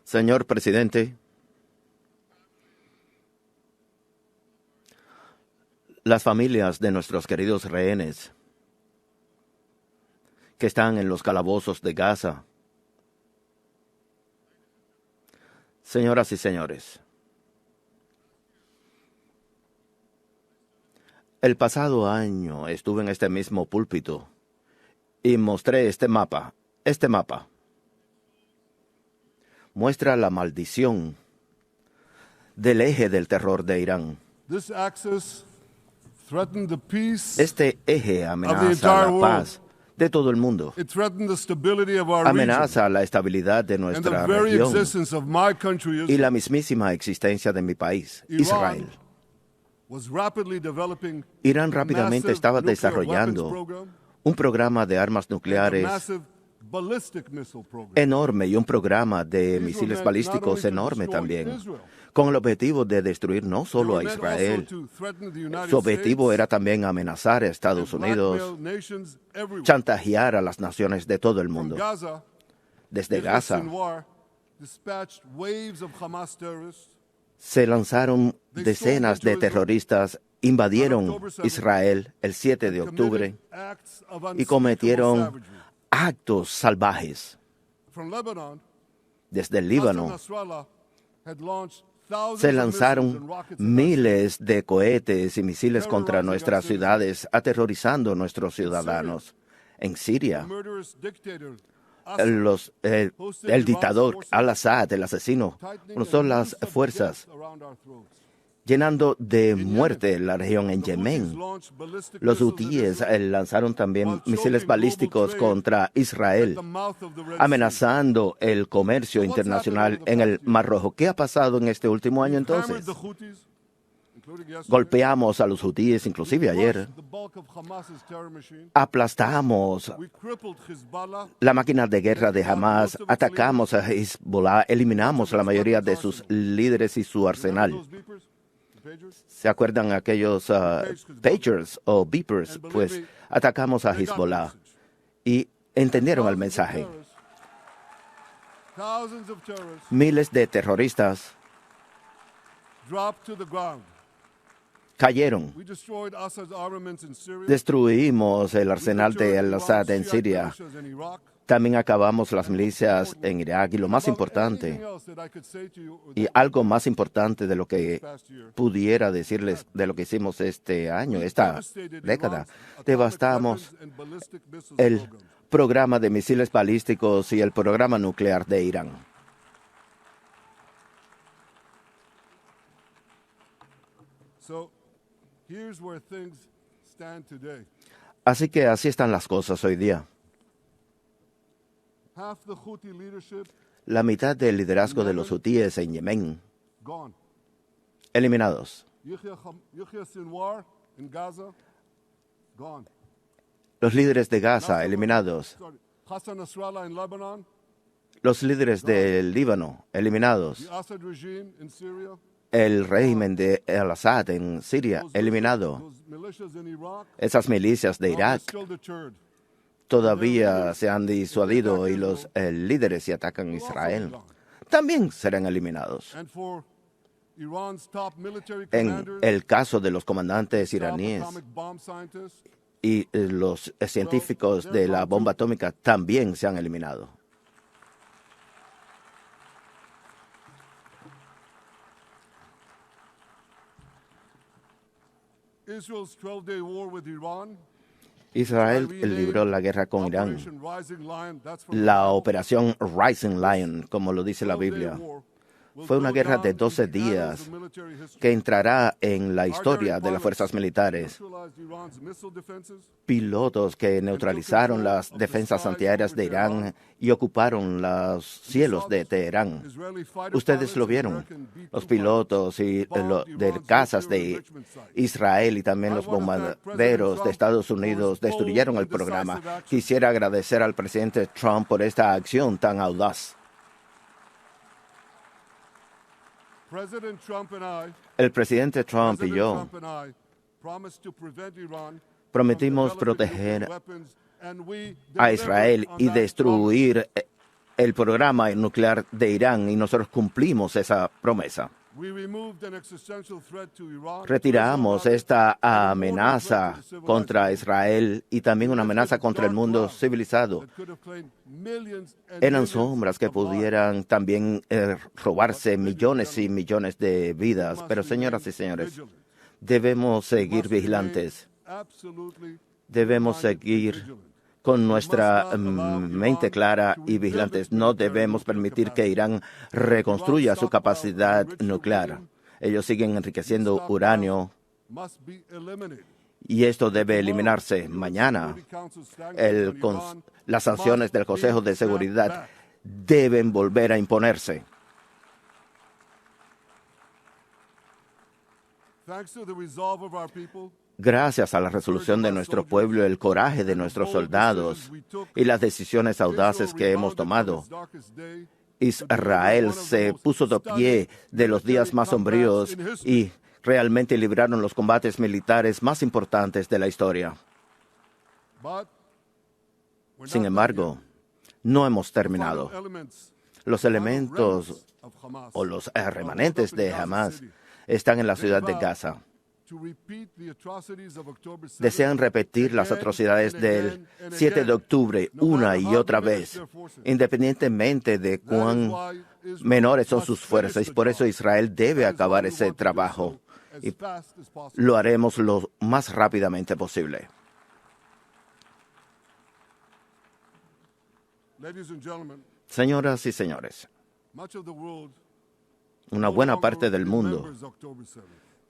Señor presidente, las familias de nuestros queridos rehenes que están en los calabozos de Gaza, señoras y señores, el pasado año estuve en este mismo púlpito y mostré este mapa. Este mapa muestra la maldición del eje del terror de Irán. Este eje amenaza la paz de todo el mundo. Amenaza la estabilidad de nuestra región y la mismísima existencia de mi país, Israel. Irán rápidamente estaba desarrollando un programa de armas nucleares enorme y un programa de misiles balísticos enorme también, con el objetivo de destruir no solo a Israel. Su objetivo era también amenazar a Estados Unidos, chantajear a las naciones de todo el mundo. Desde Gaza se lanzaron decenas de terroristas, invadieron Israel el 7 de octubre y cometieron actos salvajes. Desde el Líbano se lanzaron miles de cohetes y misiles contra nuestras ciudades, aterrorizando a nuestros ciudadanos. En Siria, el dictador Al-Assad, el asesino, usó las fuerzas llenando de muerte la región. En Yemen, los hutíes lanzaron también misiles balísticos contra Israel, amenazando el comercio internacional en el Mar Rojo. ¿Qué ha pasado en este último año entonces? Golpeamos a los hutíes, inclusive ayer. Aplastamos la máquina de guerra de Hamas, atacamos a Hezbollah, eliminamos a la mayoría de sus líderes y su arsenal. ¿Se acuerdan aquellos pagers o beepers? Pues atacamos a Hezbollah y entendieron el mensaje. Miles de terroristas cayeron. Destruimos el arsenal de Al-Assad en Siria. También acabamos las milicias en Irak. Y lo más importante, y algo más importante de lo que pudiera decirles de lo que hicimos este año, esta década, devastamos el programa de misiles balísticos y el programa nuclear de Irán. Así que así están las cosas hoy día. La mitad del liderazgo de los hutíes en Yemen, eliminados. Los líderes de Gaza, eliminados. Los líderes del Líbano, eliminados. El régimen de Al-Assad en Siria, eliminado. Esas milicias de Irak todavía se han disuadido y los líderes y atacan a Israel también serán eliminados. En el caso de los comandantes iraníes y los científicos de la bomba atómica también se han eliminado. Israel libró la guerra con Irán, la operación Rising Lion, como lo dice la Biblia. Fue una guerra de 12 días que entrará en la historia de las fuerzas militares. Pilotos que neutralizaron las defensas antiaéreas de Irán y ocuparon los cielos de Teherán. Ustedes lo vieron. Los pilotos y de cazas de Israel y también los bombarderos de Estados Unidos destruyeron el programa. Quisiera agradecer al presidente Trump por esta acción tan audaz. El presidente Trump y yo prometimos proteger a Israel y destruir el programa nuclear de Irán y nosotros cumplimos esa promesa. Retiramos esta amenaza contra Israel y también una amenaza contra el mundo civilizado. Eran sombras que pudieran también robarse millones y millones de vidas. Pero, señoras y señores, debemos seguir vigilantes. Debemos seguir con nuestra mente clara y vigilantes. No debemos permitir que Irán reconstruya su capacidad nuclear. Ellos siguen enriqueciendo uranio y esto debe eliminarse. Mañana, las sanciones del Consejo de Seguridad deben volver a imponerse. Gracias a la resolución de nuestro pueblo, el coraje de nuestros soldados y las decisiones audaces que hemos tomado, Israel se puso de pie de los días más sombríos y realmente libraron los combates militares más importantes de la historia. Sin embargo, no hemos terminado. Los elementos o los remanentes de Hamas están en la ciudad de Gaza. Desean repetir las atrocidades del 7 de octubre una y otra vez, independientemente de cuán menores son sus fuerzas. Y por eso Israel debe acabar ese trabajo y lo haremos lo más rápidamente posible. Señoras y señores, una buena parte del mundo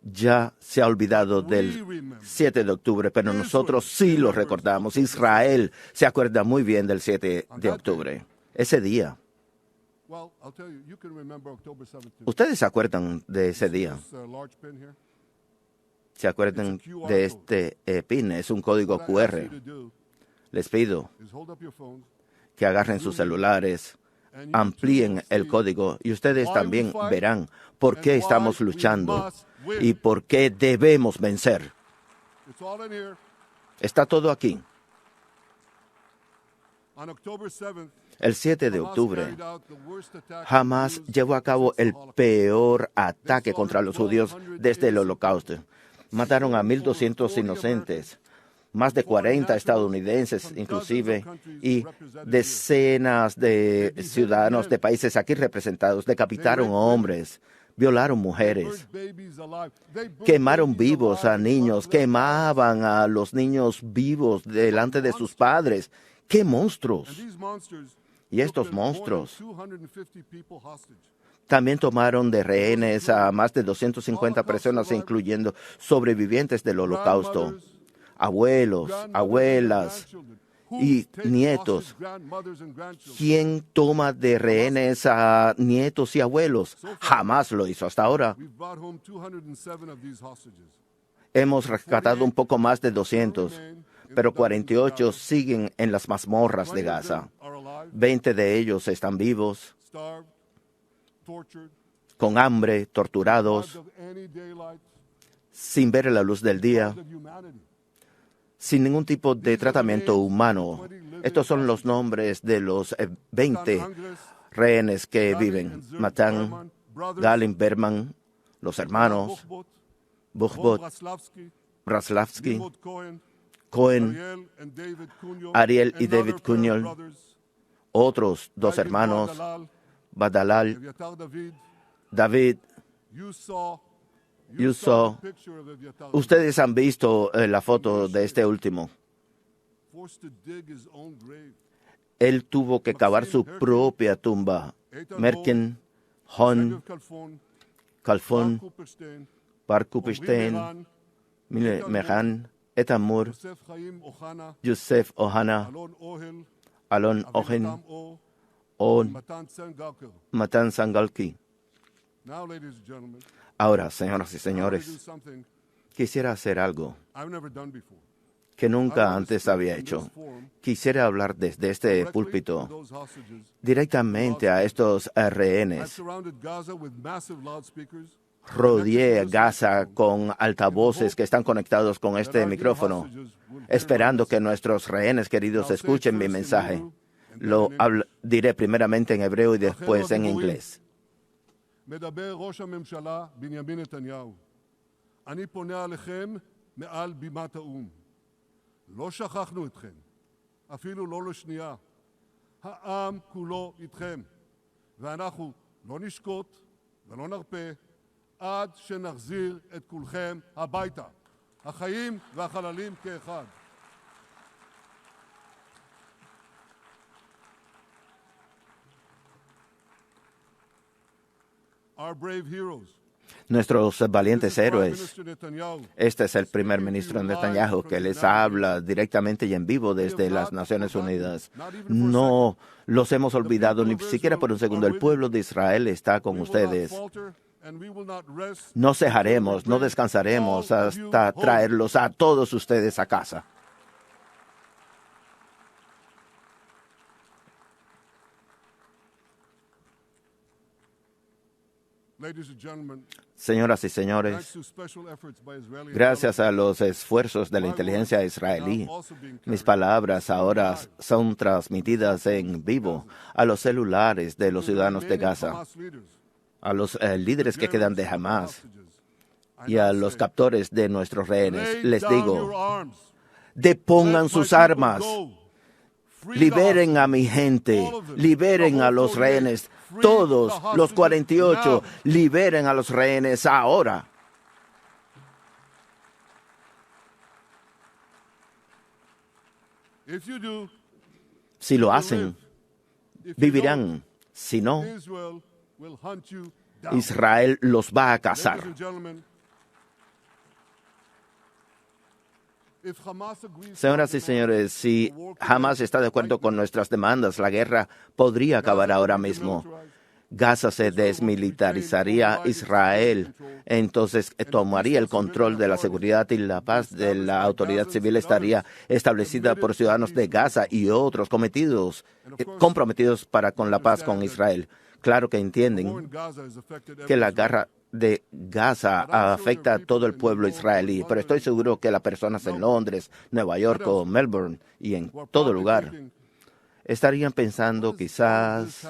ya se ha olvidado del 7 de octubre, pero nosotros sí lo recordamos. Israel se acuerda muy bien del 7 de octubre. Ese día. ¿Ustedes se acuerdan de ese día? ¿Se acuerdan de este pin? Es un código QR. Les pido que agarren sus celulares, amplíen el código y ustedes también verán por qué estamos luchando y por qué debemos vencer. Está todo aquí. El 7 de octubre, Hamas llevó a cabo el peor ataque contra los judíos desde el Holocausto. Mataron a 1,200 inocentes, más de 40 estadounidenses inclusive, y decenas de ciudadanos de países aquí representados. Decapitaron hombres, violaron mujeres, quemaron vivos a niños, quemaban a los niños vivos delante de sus padres. ¡Qué monstruos! Y estos monstruos también tomaron de rehenes a más de 250 personas, incluyendo sobrevivientes del Holocausto, abuelos, abuelas y nietos. ¿Quién toma de rehenes a nietos y abuelos? Jamás lo hizo hasta ahora. Hemos rescatado un poco más de 200, pero 48 siguen en las mazmorras de Gaza. 20 de ellos están vivos, con hambre, torturados, sin ver la luz del día, sin ningún tipo de tratamiento humano. Estos son los nombres de los 20 rehenes que viven. Matan, Galin, Berman, los hermanos, Buchbot, Braslavsky, Cohen, Ariel y David Cunyol, otros 2 hermanos, Badalal, David, Yusuf. Ustedes han visto la foto de este último. Él tuvo que cavar su propia tumba. Merkin, Hon, Kalfon, Bar Kupestein, Mehan, Etamur, Yosef Ohana, Alon Ohen, On, Matan Sangalki. Ahora, señoras y señores, quisiera hacer algo que nunca antes había hecho. Quisiera hablar desde este púlpito directamente a estos rehenes. Rodeé Gaza con altavoces que están conectados con este micrófono, esperando que nuestros rehenes queridos escuchen mi mensaje. Lo diré primeramente en hebreo y después en inglés. מדבר ראש הממשלה בנימין נתניהו. אני פונה עליכם מעל בימת האו"ם. לא שכחנו אתכם, אפילו לא לשנייה. העם כולו איתכם, ואנחנו לא נשקוט ולא נרפה עד שנחזיר את כולכם הביתה, החיים והחללים כאחד. Our brave heroes. Nuestros valientes héroes. Este es el primer ministro Netanyahu que les habla directamente y en vivo desde las Naciones Unidas. No los hemos olvidado ni siquiera por un segundo. El pueblo de Israel está con ustedes. No cejaremos, no descansaremos hasta traerlos a todos ustedes a casa. Señoras y señores, gracias a los esfuerzos de la inteligencia israelí, mis palabras ahora son transmitidas en vivo a los celulares de los ciudadanos de Gaza, a los líderes que quedan de Hamas y a los captores de nuestros rehenes. Les digo, depongan sus armas, liberen a mi gente, liberen a los rehenes. Todos los 48 liberen a los rehenes ahora. Si lo hacen, vivirán. Si no, Israel los va a cazar. Señoras y señores, si Hamas está de acuerdo con nuestras demandas, la guerra podría acabar ahora mismo. Gaza se desmilitarizaría, Israel entonces tomaría el control de la seguridad y la paz de la autoridad civil estaría establecida por ciudadanos de Gaza y otros comprometidos con la paz con Israel. Claro que entienden que la guerra de Gaza afecta a todo el pueblo israelí, pero estoy seguro que las personas en Londres, Nueva York o Melbourne y en todo lugar estarían pensando quizás,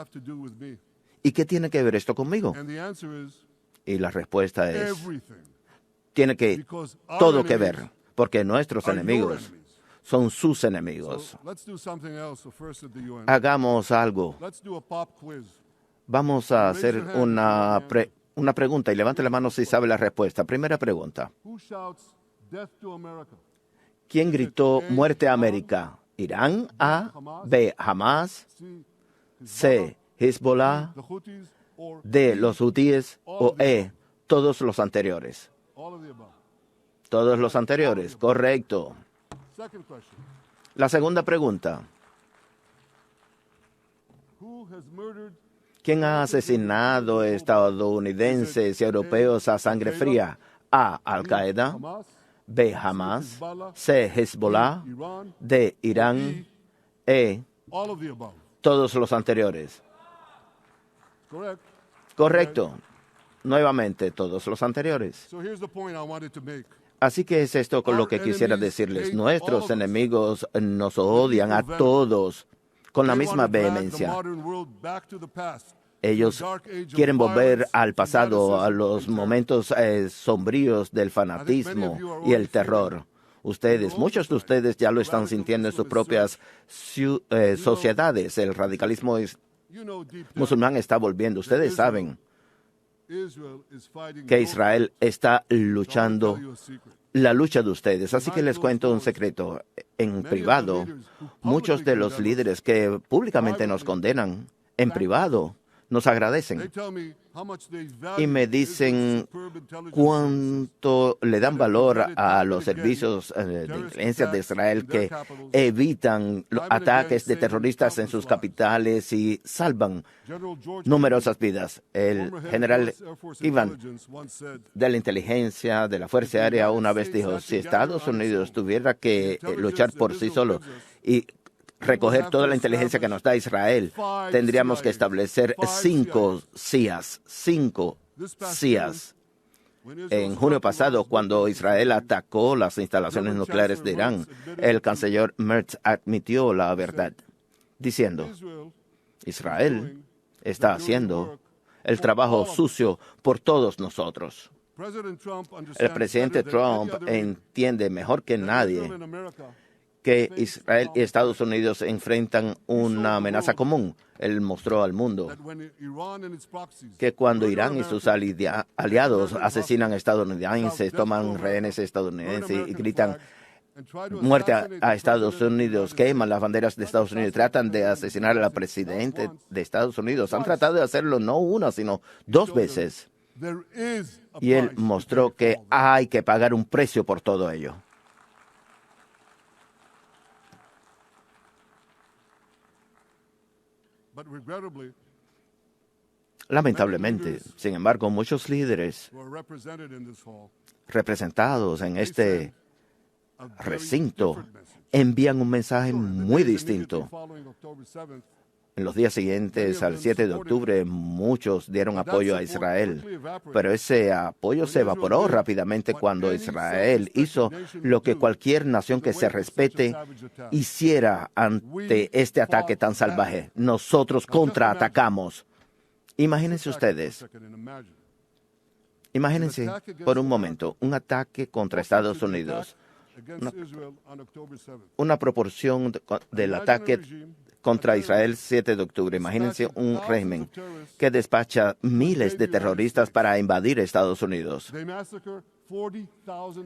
¿y qué tiene que ver esto conmigo? Y la respuesta es, tiene todo que ver, porque nuestros enemigos son sus enemigos. Hagamos algo. Vamos a hacer una pregunta y levante la mano si sabe la respuesta. Primera pregunta. ¿Quién gritó muerte a América? ¿Irán? A. B. Hamas. C. Hezbollah. D. Los hutíes. O E. Todos los anteriores. Todos los anteriores. Correcto. La segunda pregunta. ¿Quién ha asesinado estadounidenses y europeos a sangre fría? A. Al-Qaeda. B. Hamas. C. Hezbollah. D. Irán. E. Todos los anteriores. Correcto. Nuevamente, todos los anteriores. Así que es esto con lo que quisiera decirles. Nuestros enemigos nos odian a todos con la misma vehemencia. Ellos quieren volver al pasado, a los momentos sombríos del fanatismo y el terror. Muchos de ustedes ya lo están sintiendo en sus propias sociedades. El radicalismo musulmán está volviendo. Ustedes saben que Israel está luchando la lucha de ustedes. Así que les cuento un secreto. En privado, muchos de los líderes que públicamente nos condenan, en privado, nos agradecen y me dicen cuánto le dan valor a los servicios de inteligencia de Israel que evitan ataques de terroristas en sus capitales y salvan numerosas vidas. El general Ivan de la inteligencia de la Fuerza Aérea una vez dijo, si Estados Unidos tuviera que luchar por sí solo y recoger toda la inteligencia que nos da Israel, tendríamos que establecer 5 CIAs. En junio pasado, cuando Israel atacó las instalaciones nucleares de Irán, el canciller Merz admitió la verdad. diciendo, Israel está haciendo el trabajo sucio por todos nosotros. El presidente Trump entiende mejor que nadie que Israel y Estados Unidos enfrentan una amenaza común. Él mostró al mundo que cuando Irán y sus aliados asesinan a estadounidenses, toman rehenes estadounidenses y gritan muerte a Estados Unidos, queman las banderas de Estados Unidos, tratan de asesinar al presidente de Estados Unidos. Han tratado de hacerlo no una, sino dos veces. Y él mostró que hay que pagar un precio por todo ello. Lamentablemente, sin embargo, muchos líderes representados en este recinto envían un mensaje muy distinto. En los días siguientes al 7 de octubre, muchos dieron apoyo a Israel, pero ese apoyo se evaporó rápidamente cuando Israel hizo lo que cualquier nación que se respete hiciera ante este ataque tan salvaje. Nosotros contraatacamos. Imagínense ustedes. Imagínense por un momento un ataque contra Estados Unidos. Una proporción del ataque contra Israel 7 de octubre. Imagínense un régimen que despacha miles de terroristas para invadir Estados Unidos.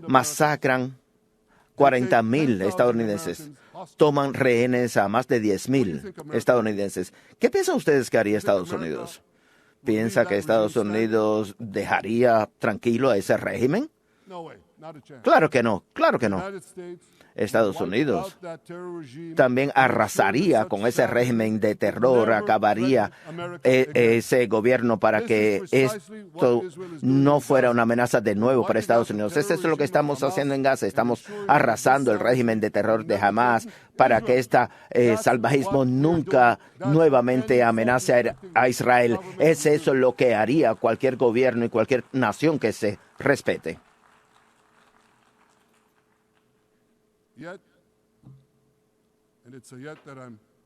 Masacran 40,000 estadounidenses. Toman rehenes a más de 10,000 estadounidenses. ¿Qué piensan ustedes que haría Estados Unidos? ¿Piensa que Estados Unidos dejaría tranquilo a ese régimen? Claro que no, claro que no. Estados Unidos también arrasaría con ese régimen de terror, acabaría ese gobierno para que esto no fuera una amenaza de nuevo para Estados Unidos. Eso es lo que estamos haciendo en Gaza. Estamos arrasando el régimen de terror de Hamas para que este salvajismo nunca nuevamente amenace a Israel. Es eso lo que haría cualquier gobierno y cualquier nación que se respete.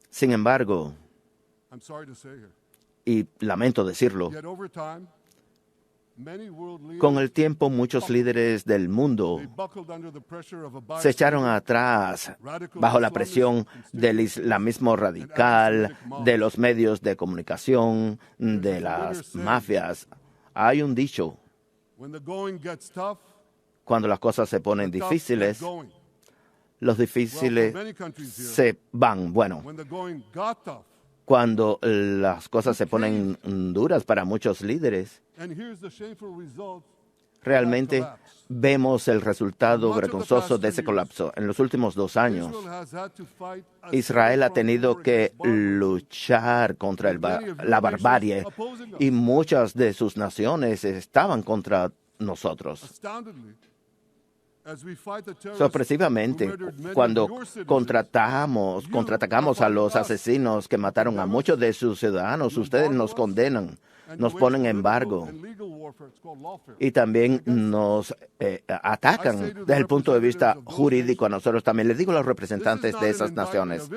Sin embargo, y lamento decirlo, con el tiempo muchos líderes del mundo se echaron atrás bajo la presión del islamismo radical, de los medios de comunicación, de las mafias. Hay un dicho: cuando las cosas se ponen difíciles, los difíciles se van. Bueno, cuando las cosas se ponen duras para muchos líderes, realmente vemos el resultado vergonzoso de ese colapso. En los últimos 2 años, Israel ha tenido que luchar contra la barbarie y muchas de sus naciones estaban contra nosotros. Sorpresivamente, cuando contraatacamos a los asesinos que mataron a muchos de sus ciudadanos, ustedes nos condenan, nos ponen embargo y también nos atacan desde el punto de vista jurídico a nosotros también. Les digo a los representantes de esas naciones,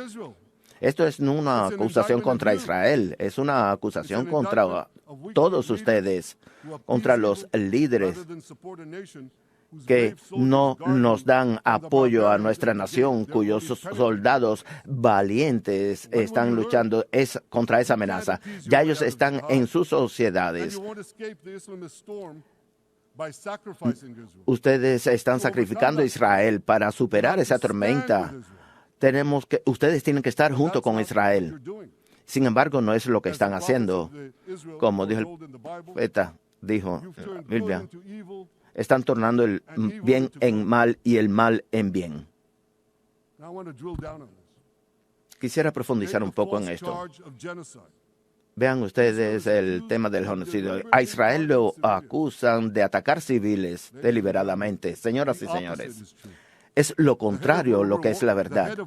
esto es no una acusación contra Israel, es una acusación contra todos ustedes, contra los líderes que no nos dan apoyo a nuestra nación, cuyos soldados valientes están luchando contra esa amenaza. Ya ellos están en sus sociedades. Ustedes están sacrificando a Israel para superar esa tormenta. Ustedes tienen que estar junto con Israel. Sin embargo, no es lo que están haciendo. Como dijo el profeta, dijo en la Biblia, están tornando el bien en mal y el mal en bien. Quisiera profundizar un poco en esto. Vean ustedes el tema del genocidio. A Israel lo acusan de atacar civiles deliberadamente. Señoras y señores, es lo contrario lo que es la verdad.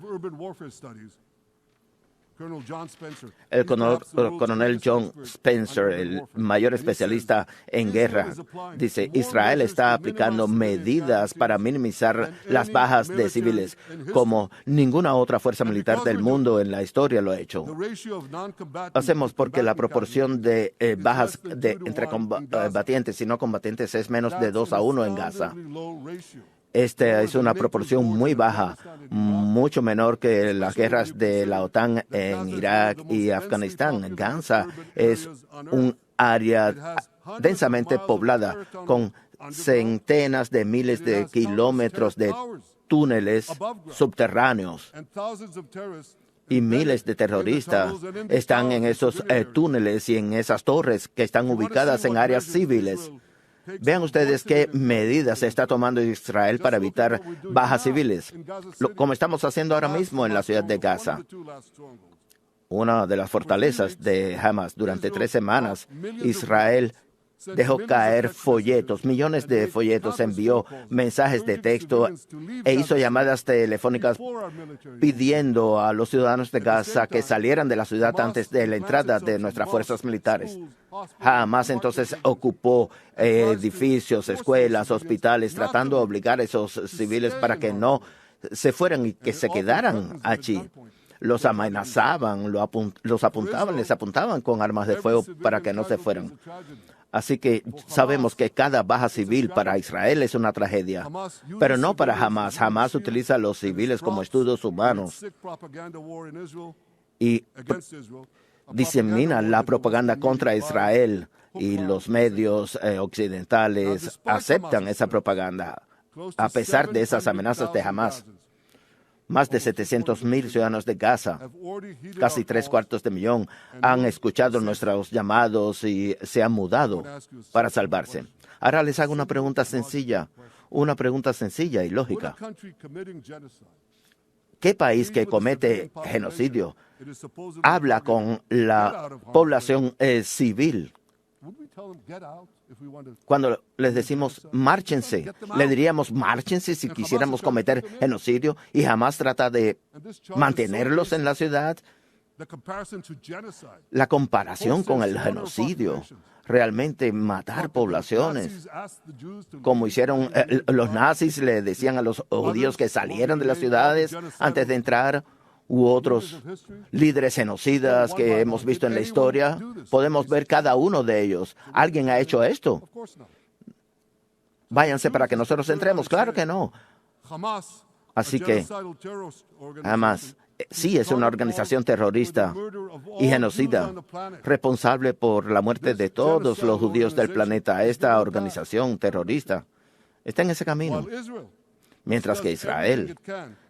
El coronel John Spencer, el mayor especialista en guerra, dice, Israel está aplicando medidas para minimizar las bajas de civiles, como ninguna otra fuerza militar del mundo en la historia lo ha hecho. Hacemos porque la proporción de bajas entre combatientes y no combatientes es menos de 2-1 en Gaza. Esta es una proporción muy baja, mucho menor que las guerras de la OTAN en Irak y Afganistán. Gaza es un área densamente poblada con centenas de miles de kilómetros de túneles subterráneos. Y miles de terroristas están en esos túneles y en esas torres que están ubicadas en áreas civiles. Vean ustedes qué medidas se está tomando Israel para evitar bajas civiles, como estamos haciendo ahora mismo en la ciudad de Gaza. Una de las fortalezas de Hamas. Durante 3 semanas, Israel dejó caer folletos, millones de folletos, envió mensajes de texto e hizo llamadas telefónicas pidiendo a los ciudadanos de Gaza que salieran de la ciudad antes de la entrada de nuestras fuerzas militares. Hamas entonces ocupó edificios, escuelas, hospitales, tratando de obligar a esos civiles para que no se fueran y que se quedaran allí. Los amenazaban, les apuntaban con armas de fuego para que no se fueran. Así que sabemos que cada baja civil para Israel es una tragedia, pero no para Hamas. Hamas utiliza a los civiles como escudos humanos y disemina la propaganda contra Israel, y los medios occidentales aceptan esa propaganda a pesar de esas amenazas de Hamas. Más de 700,000 ciudadanos de Gaza, casi 3/4 han escuchado nuestros llamados y se han mudado para salvarse. Ahora les hago una pregunta sencilla y lógica. ¿Qué país que comete genocidio habla con la población civil? Cuando les decimos márchense, le diríamos márchense si quisiéramos cometer genocidio, y jamás trata de mantenerlos en la ciudad. La comparación con el genocidio, realmente matar poblaciones, como hicieron los nazis, le decían a los judíos que salieran de las ciudades antes de entrar, u otros líderes genocidas que hemos visto en la historia. Podemos ver cada uno de ellos. ¿Alguien ha hecho esto? Váyanse para que nosotros entremos. Claro que no. Así que Hamas sí es una organización terrorista y genocida, responsable por la muerte de todos los judíos del planeta. Esta organización terrorista está en ese camino. Mientras que Israel,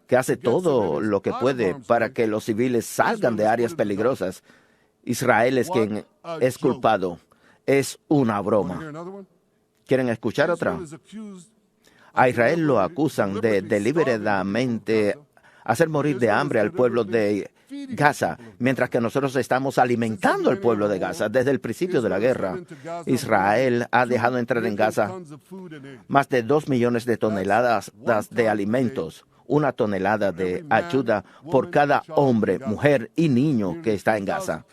que hace todo lo que puede para que los civiles salgan de áreas peligrosas, Israel es quien es culpado. Es una broma. ¿Quieren escuchar otra? A Israel lo acusan de deliberadamente hacer morir de hambre al pueblo de Gaza, mientras que nosotros estamos alimentando al pueblo de Gaza desde el principio de la guerra. Israel ha dejado entrar en Gaza más de 2 millones de toneladas de alimentos, 1 tonelada de ayuda por cada hombre, mujer y niño que está en Gaza.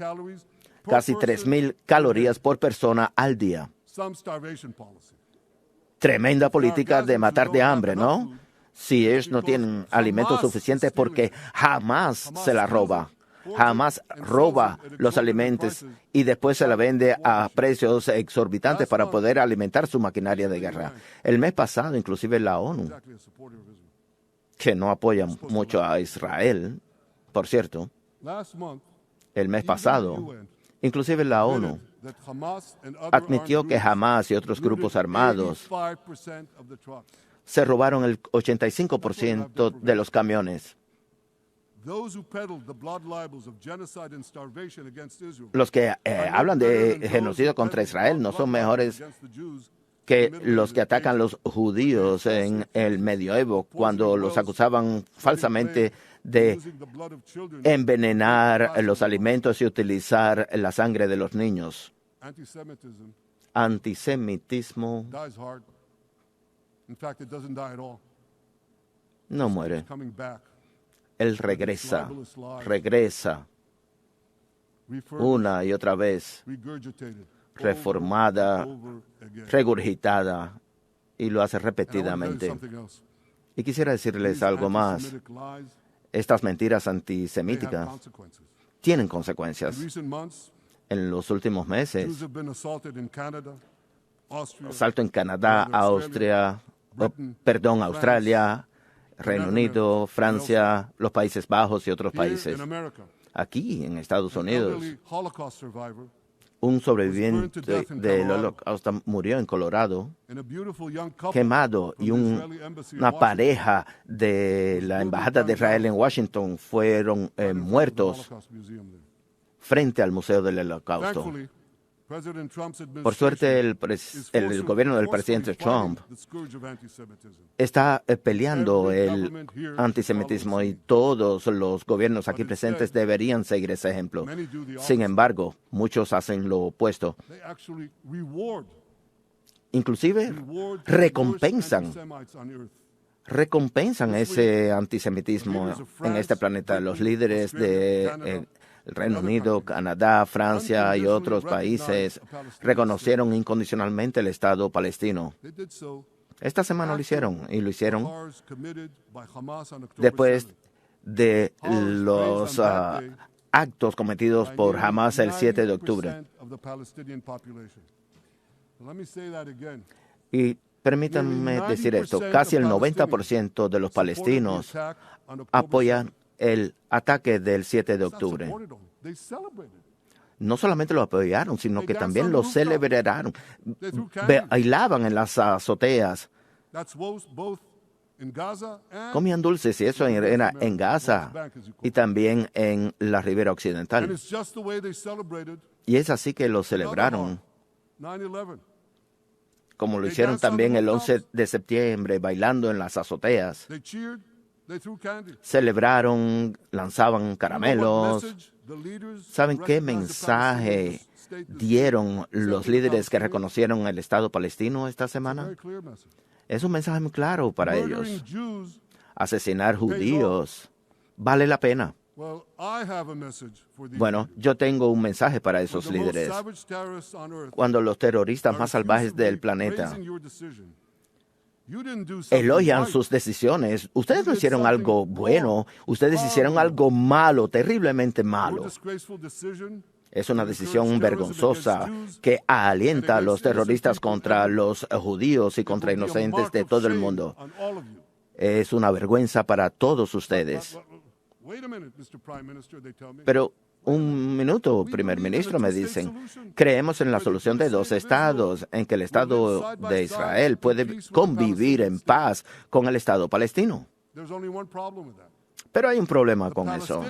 Casi 3,000 calorías por persona al día. Tremenda política de matar de hambre, ¿no? Si ellos no tienen alimentos suficientes, porque jamás se la roba. Jamás roba los alimentos y después se la vende a precios exorbitantes para poder alimentar su maquinaria de guerra. El mes pasado, inclusive la ONU, que no apoya mucho a Israel, por cierto, el mes pasado, inclusive la ONU admitió que Hamas y otros grupos armados se robaron el 85% de los camiones. Los que hablan de genocidio contra Israel no son mejores que los que atacan a los judíos en el medioevo, cuando los acusaban falsamente de envenenar los alimentos y utilizar la sangre de los niños. Antisemitismo no muere. Él regresa. una y otra vez, reformada, regurgitada, y lo hace repetidamente. Y quisiera decirles algo más. Estas mentiras antisemíticas tienen consecuencias. En los últimos meses, asalto en Canadá, Australia, Reino Unido, Francia, los Países Bajos y otros países. Aquí, en Estados Unidos, un sobreviviente del Holocausto murió en Colorado, quemado, y una pareja de la Embajada de Israel en Washington fueron muertos frente al Museo del Holocausto. Por suerte, el gobierno del presidente Trump está peleando el antisemitismo y todos los gobiernos aquí presentes deberían seguir ese ejemplo. Sin embargo, muchos hacen lo opuesto. Inclusive recompensan ese antisemitismo en este planeta. Los líderes de el Reino Unido, Canadá, Francia y otros países reconocieron incondicionalmente el Estado palestino. Esta semana lo hicieron, y lo hicieron después de los actos cometidos por Hamas el 7 de octubre. Y permítanme decir esto, casi el 90% de los palestinos apoyan el ataque del 7 de octubre. No solamente lo apoyaron, sino que también lo celebraron. Bailaban en las azoteas. Comían dulces, y eso era en Gaza y también en la Ribera Occidental. Y es así que lo celebraron, como lo hicieron también el 11 de septiembre, bailando en las azoteas. Celebraron, lanzaban caramelos. ¿Saben qué mensaje dieron los líderes que reconocieron el Estado palestino esta semana? Es un mensaje muy claro para ellos. Asesinar judíos vale la pena. Bueno, yo tengo un mensaje para esos líderes. Cuando los terroristas más salvajes del planeta elogian sus decisiones, ustedes no hicieron algo bueno, ustedes hicieron algo malo, terriblemente malo. Es una decisión vergonzosa que alienta a los terroristas contra los judíos y contra inocentes de todo el mundo. Es una vergüenza para todos ustedes. Pero un minuto, primer ministro, me dicen. Creemos en la solución de dos estados, en que el Estado de Israel puede convivir en paz con el Estado palestino. Pero hay un problema con eso.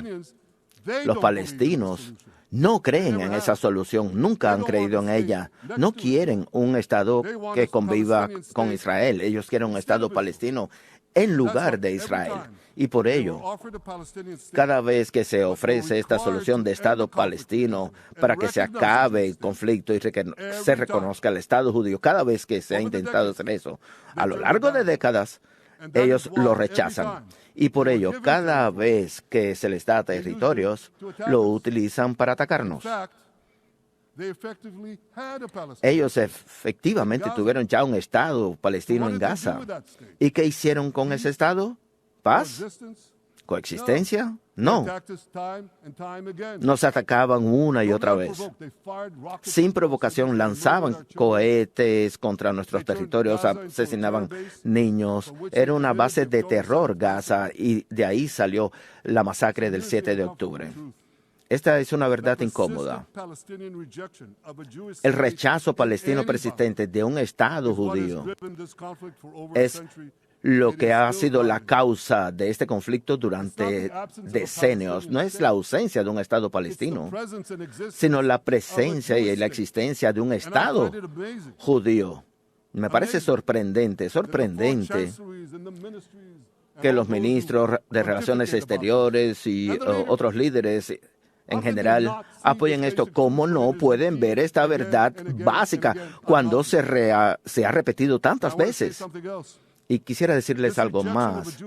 Los palestinos no creen en esa solución, nunca han creído en ella. No quieren un Estado que conviva con Israel. Ellos quieren un Estado palestino en lugar de Israel. Y por ello, cada vez que se ofrece esta solución de Estado palestino para que se acabe el conflicto y se reconozca el Estado judío, cada vez que se ha intentado hacer eso, a lo largo de décadas, ellos lo rechazan. Y por ello, cada vez que se les da territorios, lo utilizan para atacarnos. Ellos efectivamente tuvieron ya un Estado palestino en Gaza. ¿Y qué hicieron con ese Estado? ¿Paz? ¿Coexistencia? No. Nos atacaban una y otra vez. Sin provocación lanzaban cohetes contra nuestros territorios, asesinaban niños. Era una base de terror Gaza, y de ahí salió la masacre del 7 de octubre. Esta es una verdad incómoda. El rechazo palestino persistente de un Estado judío es lo que ha sido la causa de este conflicto durante decenios. No es la ausencia de un Estado palestino, sino la presencia y la existencia de un Estado judío. Me parece sorprendente que los ministros de Relaciones Exteriores y otros líderes en general apoyen esto. ¿Cómo no pueden ver esta verdad básica cuando se ha repetido tantas veces? Y quisiera decirles algo más.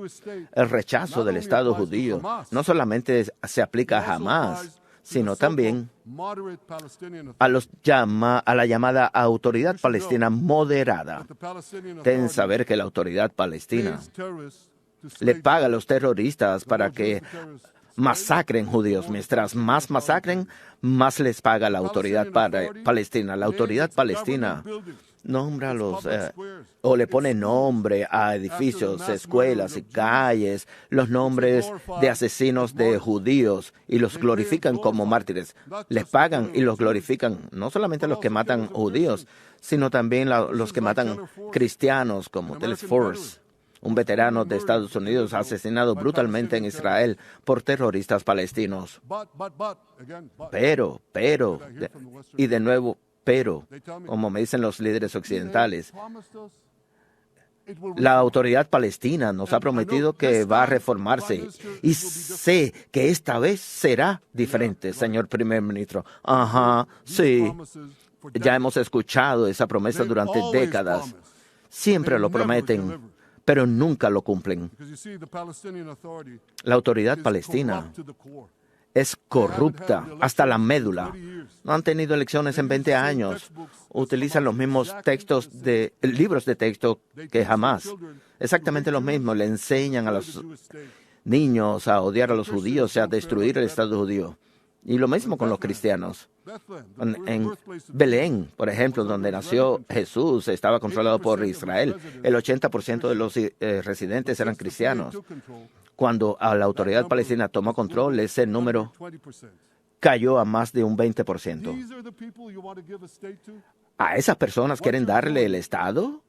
El rechazo del Estado judío no solamente se aplica a Hamas, sino también a la llamada autoridad palestina moderada. Deben saber que la autoridad palestina le paga a los terroristas para que masacren judíos. Mientras más masacren, más les paga la autoridad palestina. La autoridad palestina nombra a los o le pone nombre a edificios, escuelas y calles, los nombres de asesinos de judíos y los glorifican como mártires. Les pagan y los glorifican, no solamente los que matan judíos, sino también los que matan cristianos, como Dallas Force, un veterano de Estados Unidos asesinado brutalmente en Israel por terroristas palestinos. Pero, y de nuevo, pero, como me dicen los líderes occidentales, la autoridad palestina nos ha prometido que va a reformarse y sé que esta vez será diferente, señor primer ministro. Ajá, sí, ya hemos escuchado esa promesa durante décadas. Siempre lo prometen, pero nunca lo cumplen. La autoridad palestina es corrupta hasta la médula. No han tenido elecciones en 20 años. Utilizan los mismos libros de texto que jamás. Exactamente lo mismo. Le enseñan a los niños a odiar a los judíos y a destruir el Estado judío. Y lo mismo con los cristianos. En Belén, por ejemplo, donde nació Jesús, estaba controlado por Israel. El 80% de los residentes eran cristianos. Cuando la autoridad palestina tomó control, ese número cayó a más de un 20%. ¿A esas personas quieren darle el Estado?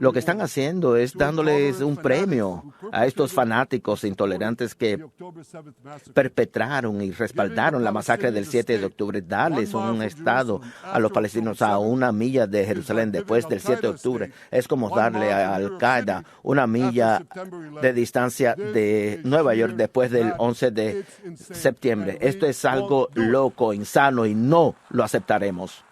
Lo que están haciendo es dándoles un premio a estos fanáticos intolerantes que perpetraron y respaldaron la masacre del 7 de octubre. Darles un Estado a los palestinos a 1 milla de Jerusalén después del 7 de octubre es como darle a Al-Qaeda 1 milla de distancia de Nueva York después del 11 de septiembre. Esto es algo loco, insano y no lo aceptaremos.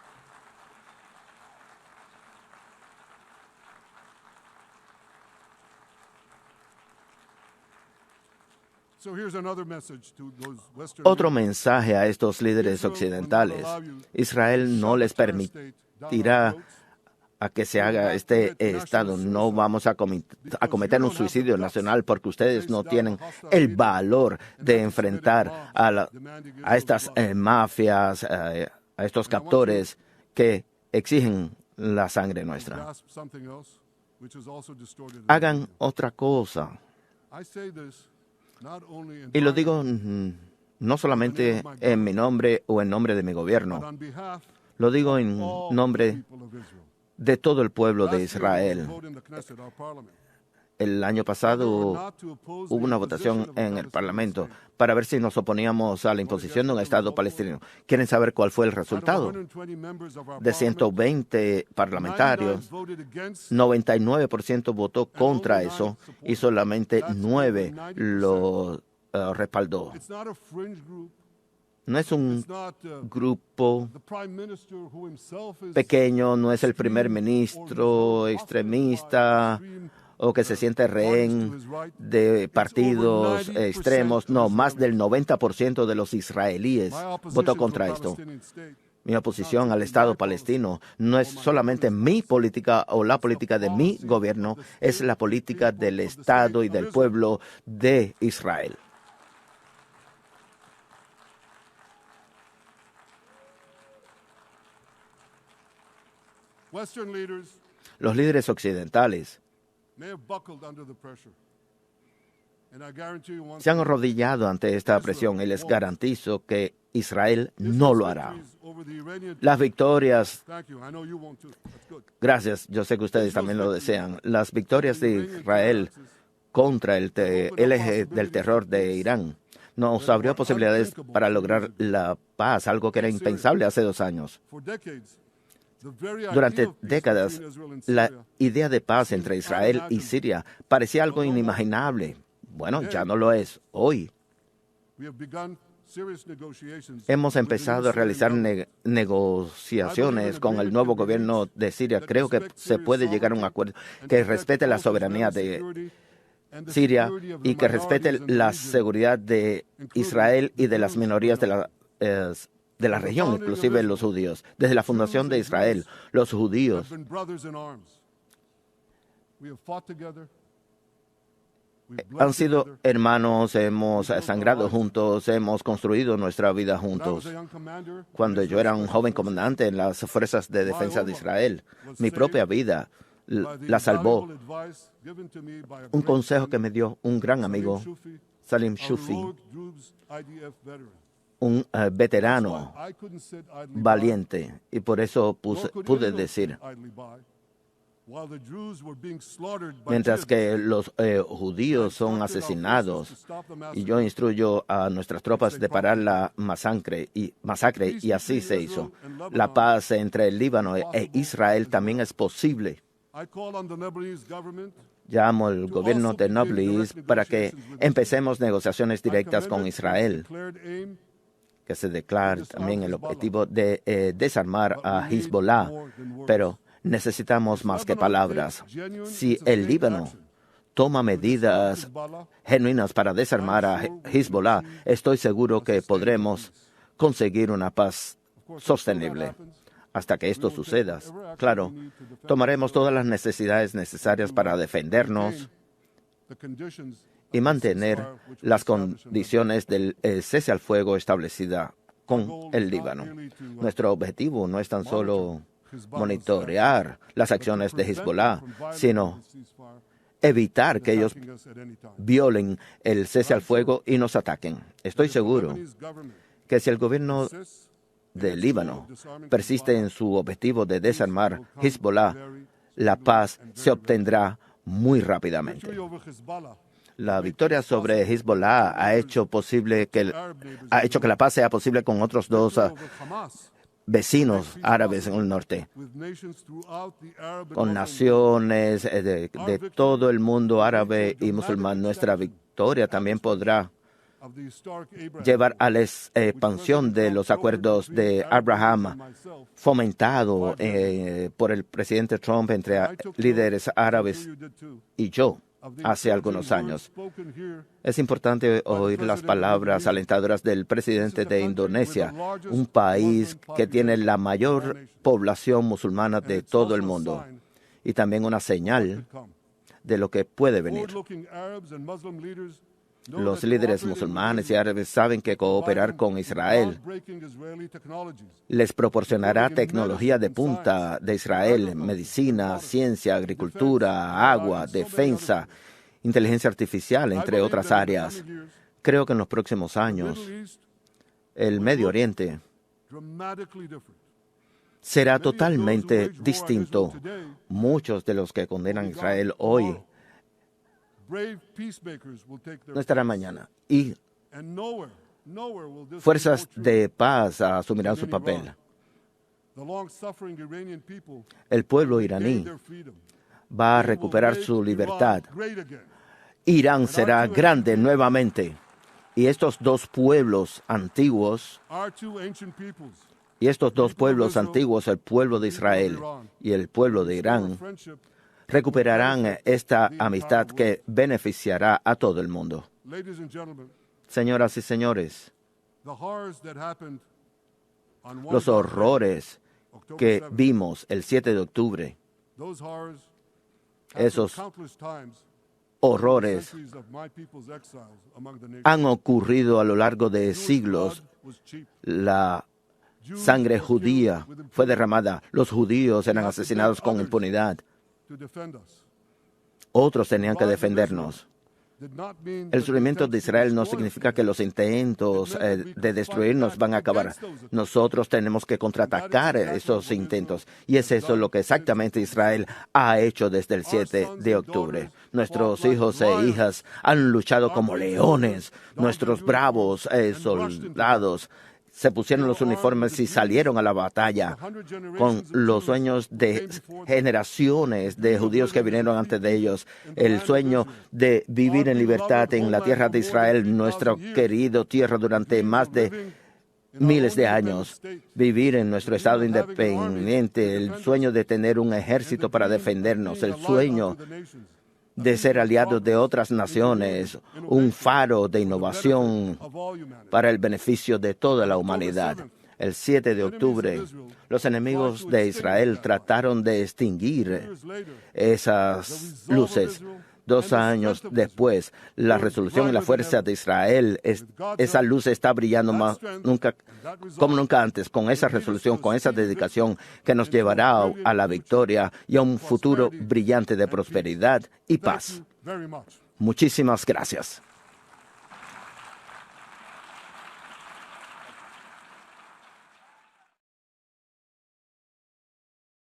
Otro mensaje a estos líderes occidentales. Israel no les permitirá a que se haga este Estado. No vamos a cometer un suicidio nacional porque ustedes no tienen el valor de enfrentar a estas mafias, a estos captores que exigen la sangre nuestra. Hagan otra cosa. Y lo digo no solamente en mi nombre o en nombre de mi gobierno, lo digo en nombre de todo el pueblo de Israel. El año pasado hubo una votación en el Parlamento para ver si nos oponíamos a la imposición de un Estado palestino. ¿Quieren saber cuál fue el resultado? De 120 parlamentarios, 99% votó contra eso y solamente 9 lo respaldó. No es un grupo pequeño, no es el primer ministro extremista o que se siente rehén de partidos extremos. No, más del 90% de los israelíes votó contra esto. Mi oposición al Estado palestino no es solamente mi política o la política de mi gobierno, es la política del Estado y del pueblo de Israel. Los líderes occidentales se han arrodillado ante esta presión y les garantizo que Israel no lo hará. Las victorias, gracias, yo sé que ustedes también lo desean, las victorias de Israel contra el eje del terror de Irán nos abrió posibilidades para lograr la paz, algo que era impensable hace 2 años. Durante décadas, la idea de paz entre Israel y Siria parecía algo inimaginable. Bueno, ya no lo es hoy. Hemos empezado a realizar negociaciones con el nuevo gobierno de Siria. Creo que se puede llegar a un acuerdo que respete la soberanía Siria y que respete la seguridad de Israel y de las minorías de la región, inclusive los judíos. Desde la fundación de Israel, los judíos han sido hermanos, hemos sangrado juntos, hemos construido nuestra vida juntos. Cuando yo era un joven comandante en las Fuerzas de Defensa de Israel, mi propia vida la salvó un consejo que me dio un gran amigo, Salim Shufi, un veterano valiente, y por eso pude decir, mientras que los judíos son asesinados, y yo instruyo a nuestras tropas de parar la masacre, y así se hizo. La paz entre el Líbano e Israel también es posible. Llamo al gobierno de Nablus para que empecemos negociaciones directas con Israel, que se declare también el objetivo de desarmar a Hezbollah, pero necesitamos más que palabras. Si el Líbano toma medidas genuinas para desarmar a Hezbollah, estoy seguro que podremos conseguir una paz sostenible. Hasta que esto suceda, claro, tomaremos todas las necesidades necesarias para defendernos y mantener las condiciones del cese al fuego establecida con el Líbano. Nuestro objetivo no es tan solo monitorear las acciones de Hezbollah, sino evitar que ellos violen el cese al fuego y nos ataquen. Estoy seguro que si el gobierno del Líbano persiste en su objetivo de desarmar Hezbollah, la paz se obtendrá muy rápidamente. La victoria sobre Hezbollah ha hecho que la paz sea posible con otros dos vecinos árabes en el norte, con naciones de todo el mundo árabe y musulmán. Nuestra victoria también podrá llevar a la expansión de los acuerdos de Abraham, fomentado por el presidente Trump entre líderes árabes y yo hace algunos años. Es importante oír las palabras alentadoras del presidente de Indonesia, un país que tiene la mayor población musulmana de todo el mundo, y también una señal de lo que puede venir. Los líderes musulmanes y árabes saben que cooperar con Israel les proporcionará tecnología de punta de Israel, medicina, ciencia, agricultura, agua, defensa, inteligencia artificial, entre otras áreas. Creo que en los próximos años el Medio Oriente será totalmente distinto. Muchos de los que condenan a Israel hoy no estarán mañana, y fuerzas de paz asumirán su papel. El pueblo iraní va a recuperar su libertad. Irán será grande nuevamente. Y estos dos pueblos antiguos, el pueblo de Israel y el pueblo de Irán, recuperarán esta amistad que beneficiará a todo el mundo. Señoras y señores, los horrores que vimos el 7 de octubre, esos horrores han ocurrido a lo largo de siglos. La sangre judía fue derramada. Los judíos eran asesinados con impunidad. Otros tenían que defendernos. El surgimiento de Israel no significa que los intentos de destruirnos van a acabar. Nosotros tenemos que contraatacar esos intentos. Y es eso lo que exactamente Israel ha hecho desde el 7 de octubre. Nuestros hijos e hijas han luchado como leones. Nuestros bravos soldados se pusieron los uniformes y salieron a la batalla con los sueños de generaciones de judíos que vinieron antes de ellos. El sueño de vivir en libertad en la tierra de Israel, nuestra querida tierra, durante más de miles de años. Vivir en nuestro estado independiente, el sueño de tener un ejército para defendernos, el sueño de ser aliados de otras naciones, un faro de innovación para el beneficio de toda la humanidad. El 7 de octubre, los enemigos de Israel trataron de extinguir esas luces. 2 años después, la resolución y la fuerza de Israel, esa luz está brillando como nunca antes, con esa resolución, con esa dedicación que nos llevará a la victoria y a un futuro brillante de prosperidad y paz. Muchísimas gracias.